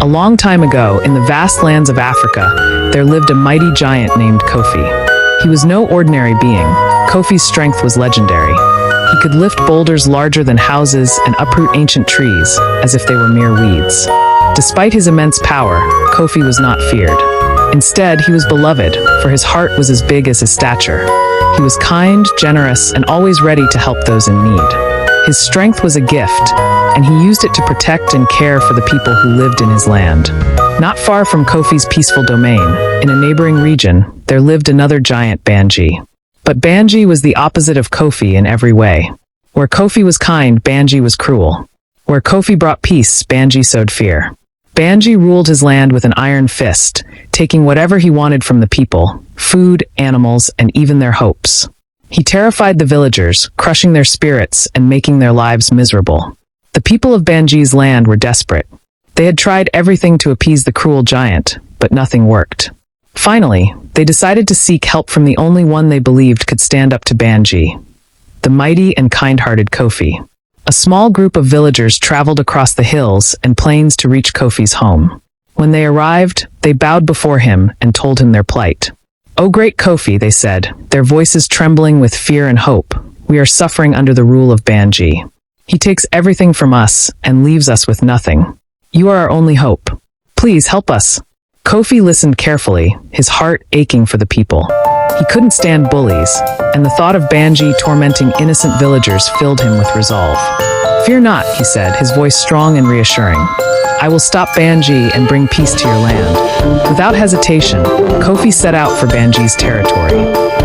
A long time ago, in the vast lands of Africa, there lived a mighty giant named Kofi. He was no ordinary being. Kofi's strength was legendary. He could lift boulders larger than houses and uproot ancient trees, as if they were mere weeds. Despite his immense power, Kofi was not feared. Instead, he was beloved, for his heart was as big as his stature. He was kind, generous, and always ready to help those in need. His strength was a gift, and he used it to protect and care for the people who lived in his land. Not far from Kofi's peaceful domain, in a neighboring region, there lived another giant, Bangee. But Bangee was the opposite of Kofi in every way. Where Kofi was kind, Bangee was cruel. Where Kofi brought peace, Bangee sowed fear. Bangee ruled his land with an iron fist, taking whatever he wanted from the people, food, animals, and even their hopes. He terrified the villagers, crushing their spirits and making their lives miserable. The people of Bangee's land were desperate. They had tried everything to appease the cruel giant, but nothing worked. Finally, they decided to seek help from the only one they believed could stand up to Bangee, the mighty and kind-hearted Kofi. A small group of villagers traveled across the hills and plains to reach Kofi's home. When they arrived, they bowed before him and told him their plight. "O great Kofi," they said, their voices trembling with fear and hope, "we are suffering under the rule of Bangee. He takes everything from us and leaves us with nothing. You are our only hope. Please help us." Kofi listened carefully, his heart aching for the people. He couldn't stand bullies, and the thought of Bangee tormenting innocent villagers filled him with resolve. "Fear not," he said, his voice strong and reassuring. "I will stop Bangee and bring peace to your land." Without hesitation, Kofi set out for Bangee's territory.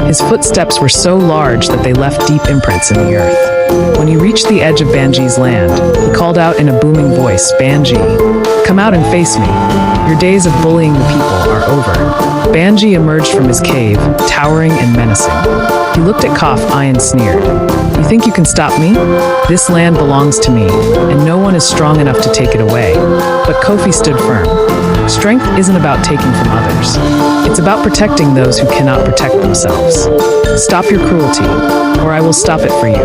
His footsteps were so large that they left deep imprints in the earth. When he reached the edge of Bangee's land, he called out in a booming voice, "Bangee, come out and face me. Your days of bullying the people are over." Bangee emerged from his cave, towering and menacing. He looked at Kofi and sneered. "You think you can stop me? This land belongs to me, and no one is strong enough to take it away." But Kofi stood firm. Strength isn't about taking from others. It's about protecting those who cannot protect themselves. "Stop your cruelty, or I will stop it for you."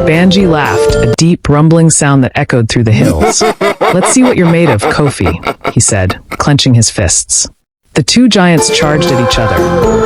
Bangee laughed, a deep, rumbling sound that echoed through the hills. "Let's see what you're made of, Kofi," he said, clenching his fists. The two giants charged at each other,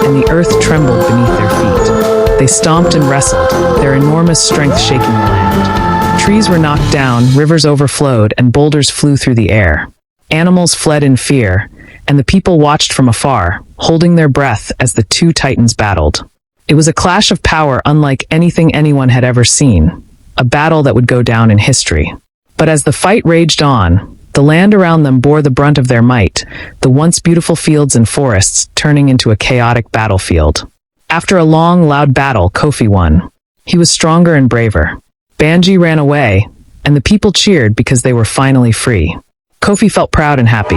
and the earth trembled beneath their feet. They stomped and wrestled, their enormous strength shaking the land. Trees were knocked down, rivers overflowed, and boulders flew through the air. Animals fled in fear, and the people watched from afar, holding their breath as the two titans battled. It was a clash of power unlike anything anyone had ever seen, a battle that would go down in history. But as the fight raged on, the land around them bore the brunt of their might, the once beautiful fields and forests turning into a chaotic battlefield. After a long, loud battle, Kofi won. He was stronger and braver. Bangee ran away, and the people cheered because they were finally free. Kofi felt proud and happy,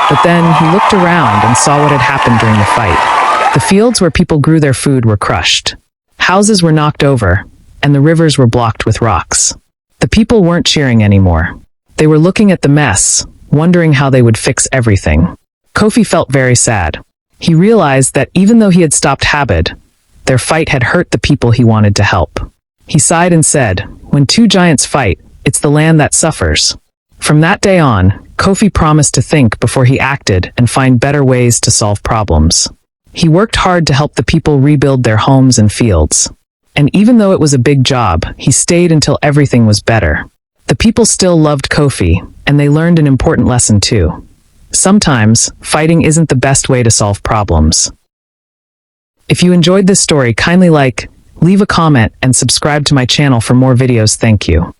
but then he looked around and saw what had happened during the fight. The fields where people grew their food were crushed. Houses were knocked over, and the rivers were blocked with rocks. The people weren't cheering anymore. They were looking at the mess, wondering how they would fix everything. Kofi felt very sad. He realized that even though he had stopped Habad, their fight had hurt the people he wanted to help. He sighed and said, "When two giants fight, it's the land that suffers." From that day on, Kofi promised to think before he acted and find better ways to solve problems. He worked hard to help the people rebuild their homes and fields. And even though it was a big job, he stayed until everything was better. The people still loved Kofi, and they learned an important lesson too. Sometimes, fighting isn't the best way to solve problems. If you enjoyed this story, kindly leave a comment, and subscribe to my channel for more videos. Thank you.